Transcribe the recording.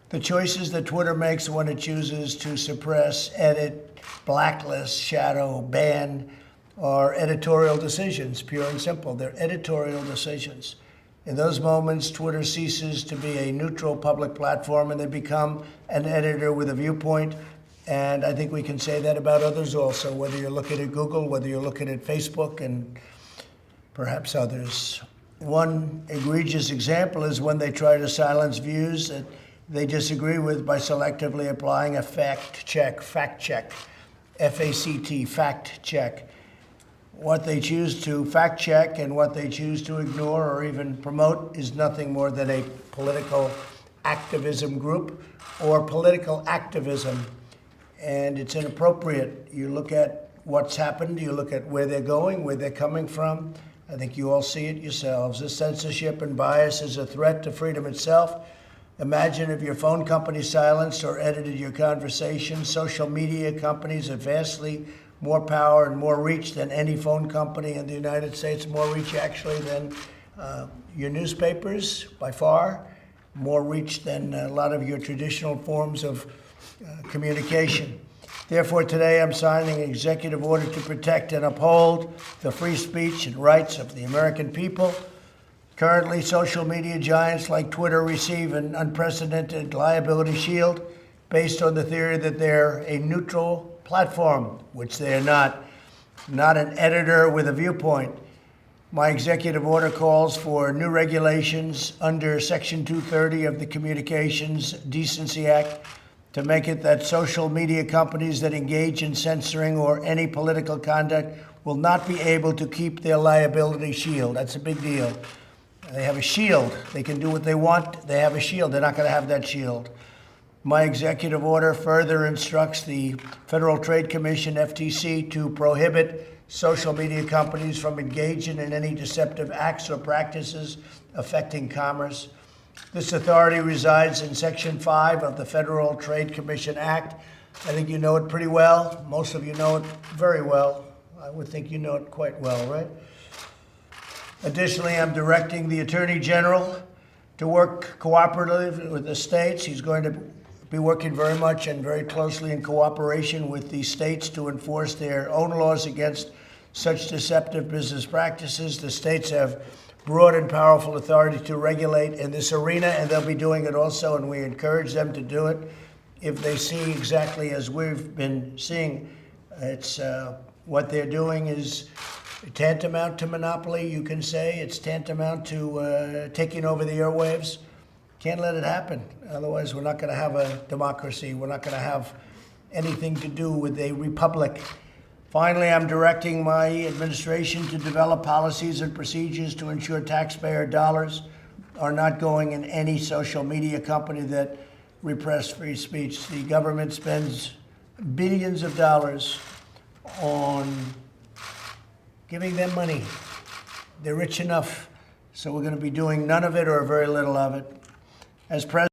The choices that Twitter makes when it chooses to suppress, edit, blacklist, shadow, ban are editorial decisions, pure and simple. They're editorial decisions. In those moments, Twitter ceases to be a neutral public platform and they become an editor with a viewpoint. And I think we can say that about others also, whether you're looking at Google, whether you're looking at Facebook, and perhaps others. One egregious example is when they try to silence views that they disagree with by selectively applying a fact check, F-A-C-T, fact check. What they choose to fact check and what they choose to ignore or even promote is nothing more than a political activism group or political activism. And it's inappropriate. You look at what's happened, you look at where they're going, where they're coming from. I think you all see it yourselves. This censorship and bias is a threat to freedom itself. Imagine if your phone company silenced or edited your conversation. Social media companies have vastly more power and more reach than any phone company in the United States, more reach actually than your newspapers by far, more reach than a lot of your traditional forms of communication. Therefore, today I'm signing an executive order to protect and uphold the free speech and rights of the American people. Currently, social media giants like Twitter receive an unprecedented liability shield based on the theory that they're a neutral platform, which they are not an editor with a viewpoint. My executive order calls for new regulations under Section 230 of the Communications Decency Act to make it that social media companies that engage in censoring or any political conduct will not be able to keep their liability shield. That's a big deal. They have a shield. They can do what they want. They have a shield. They're not going to have that shield. My executive order further instructs the Federal Trade Commission, FTC, to prohibit social media companies from engaging in any deceptive acts or practices affecting commerce. This authority resides in Section 5 of the Federal Trade Commission Act. I think you know it pretty well. Most of you know it very well. I would think you know it quite well, right? Additionally, I'm directing the Attorney General to work cooperatively with the states. He's going to be working very much and very closely in cooperation with the states to enforce their own laws against such deceptive business practices. The states have broad and powerful authority to regulate in this arena, and they'll be doing it also, and we encourage them to do it if they see exactly as we've been seeing. It's what they're doing is tantamount to monopoly, you can say. It's tantamount to taking over the airwaves. Can't let it happen. Otherwise, we're not going to have a democracy. We're not going to have anything to do with a republic. Finally, I'm directing my administration to develop policies and procedures to ensure taxpayer dollars are not going in any social media company that repress free speech. The government spends billions of dollars on giving them money. They're rich enough, so we're going to be doing none of it or very little of it. As president